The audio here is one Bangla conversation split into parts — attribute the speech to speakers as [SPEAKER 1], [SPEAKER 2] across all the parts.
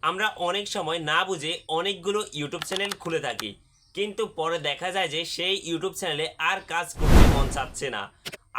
[SPEAKER 1] আমরা অনেক সময় না বুঝে অনেকগুলো ইউটিউব চ্যানেল খুলে থাকি, কিন্তু পরে দেখা যায় যে সেই ইউটিউব চ্যানেলে আর কাজ করতে মন চাচ্ছে না।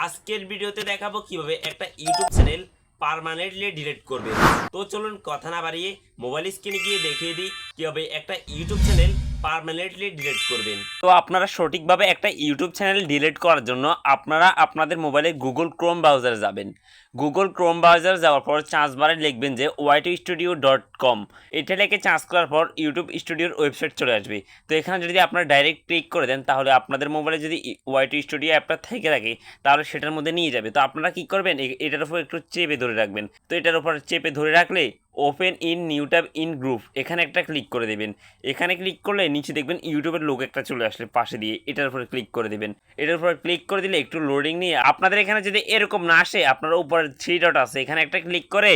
[SPEAKER 1] আজকের ভিডিওতে দেখাবো কিভাবে একটা ইউটিউব চ্যানেল পার্মানেন্টলি ডিলিট করবে। তো চলুন কথা না বাড়িয়ে মোবাইল স্ক্রিনে গিয়ে দেখিয়ে দিই কিভাবে একটা ইউটিউব চ্যানেল পার্মানেন্টলি ডিলিট করবেন। তো আপনারা সঠিকভাবে একটা ইউটিউব চ্যানেল ডিলিট করার জন্য আপনারা আপনাদের মোবাইলে গুগল ক্রোম ব্রাউজারে যাবেন। গুগল ক্রোম ব্রাউজার যাওয়ার পর সার্চ বারে লিখবেন যে ytstudio.com। এটা লিখে সার্চ করার পর ইউটিউব স্টুডিওর ওয়েবসাইট চলে আসবে। তো এখানে যদি আপনারা ডাইরেক্ট ক্লিক করে দেন তাহলে আপনাদের মোবাইলে যদি ওয়াইটি স্টুডিও অ্যাপটা থেকে থাকে তাহলে সেটার মধ্যে নিয়ে যাবে। তো আপনারা কী করবেন, এটার উপর একটু চেপে ধরে রাখবেন। তো এটার উপর চেপে ধরে রাখলে open in new tab in group এখানে একটা ক্লিক করে দেবেন। এখানে ক্লিক করলে নিচে দেখবেন ইউটিউবের লোগো একটা চলে আসলে পাশে দিয়ে এটার উপরে ক্লিক করে দেবেন। এটার উপর ক্লিক করে দিলে একটু লোডিং নিয়ে আপনাদের এখানে যদি এরকম না আসে, আপনারা উপরে 3 ডট আছে এখানে একটা ক্লিক করে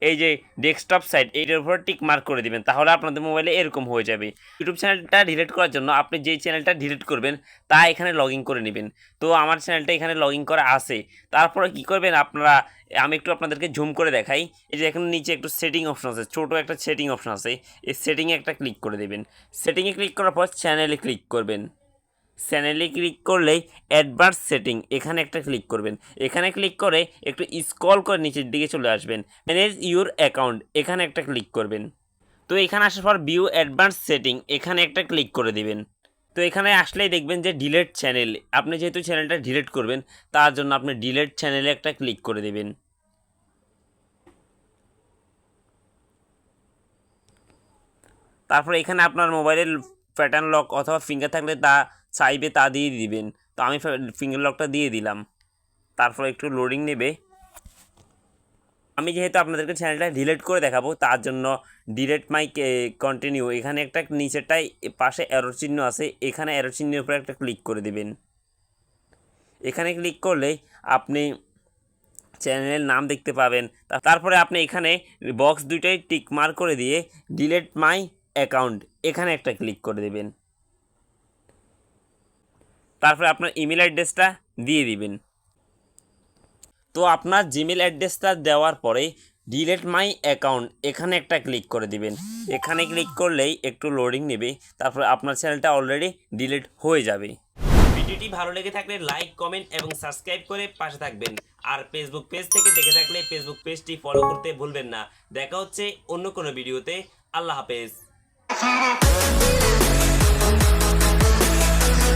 [SPEAKER 1] এই যে ডেস্কটপ সাইট এইটার উপর টিক মার্ক করে দিবেন, তাহলে আপনাদের মোবাইলে এরকম হয়ে যাবে। ইউটিউব চ্যানেলটা ডিলিট করার জন্য আপনি যেই চ্যানেলটা ডিলিট করবেন তা এখানে লগ ইন করে নেবেন। তো আমার চ্যানেলটা এখানে লগ ইন করা আছে। তারপরে কি করবেন আপনারা, আমি একটু আপনাদেরকে জুম করে দেখাই। এই যে এখানে নিচে একটু সেটিং অপশন আছে, ছোটো একটা সেটিং অপশন আছে, এই সেটিংয়ে একটা ক্লিক করে দেবেন। সেটিংয়ে ক্লিক করার পর চ্যানেলে ক্লিক করবেন। চ্যানেলে ক্লিক করলেই অ্যাডভান্স সেটিং এখানে একটা ক্লিক করবেন। এখানে ক্লিক করে একটু স্ক্রল করে নিচের দিকে চলে আসবেন। ম্যানেজ ইউর অ্যাকাউন্ট এখানে একটা ক্লিক করবেন। তো এখানে আসার পর ভিউ অ্যাডভান্স সেটিং এখানে একটা ক্লিক করে দিবেন। তো এখানে আসলেই দেখবেন যে ডিলিট চ্যানেল, আপনি যেহেতু চ্যানেলটা ডিলিট করবেন তার জন্য আপনি ডিলিট চ্যানেলে একটা ক্লিক করে দেবেন। তারপর এখানে আপনার মোবাইলের প্যাটার্ন লক অথবা ফিঙ্গার থাকলে তা চাইবে তা দিয়ে দিবেন। তো আমি ফিঙ্গার লকটা দিয়ে দিলাম। তারপর একটু লোডিং নেবে। আমি যেহেতু আপনাদেরকে চ্যানেলটা ডিলিট করে দেখাবো তার জন্য ডিলিট মাই কন্টিনিউ এখানে একটা নিচেরটাই পাশে অ্যারো চিহ্ন আছে, এখানে অ্যারো চিহ্নের উপরে একটা ক্লিক করে দেবেন। এখানে ক্লিক করলেই আপনি চ্যানেলের নাম দেখতে পাবেন। তারপরে আপনি এখানে বক্স দুইটাই টিক মার্ক করে দিয়ে ডিলিট মাই অ্যাকাউন্ট এখানে একটা ক্লিক করে দেবেন। তারপরে আপনার ইমেল অ্যাড্রেসটা দিয়ে দিবেন। তো আপনার জিমেল অ্যাড্রেসটা দেওয়ার পরে ডিলিট মাই অ্যাকাউন্ট এখানে একটা ক্লিক করে দিবেন। এখানে ক্লিক করলেই একটু লোডিং নেবে, তারপরে আপনার চ্যানেলটা অলরেডি ডিলিট হয়ে যাবে। ভিডিওটি ভালো লেগে থাকলে লাইক, কমেন্ট এবং সাবস্ক্রাইব করে পাশে থাকবেন। আর ফেসবুক পেজ থেকে দেখে থাকলে ফেসবুক পেজটি ফলো করতে ভুলবেন না। দেখা হচ্ছে অন্য কোনো ভিডিওতে। আল্লাহ হাফেজ।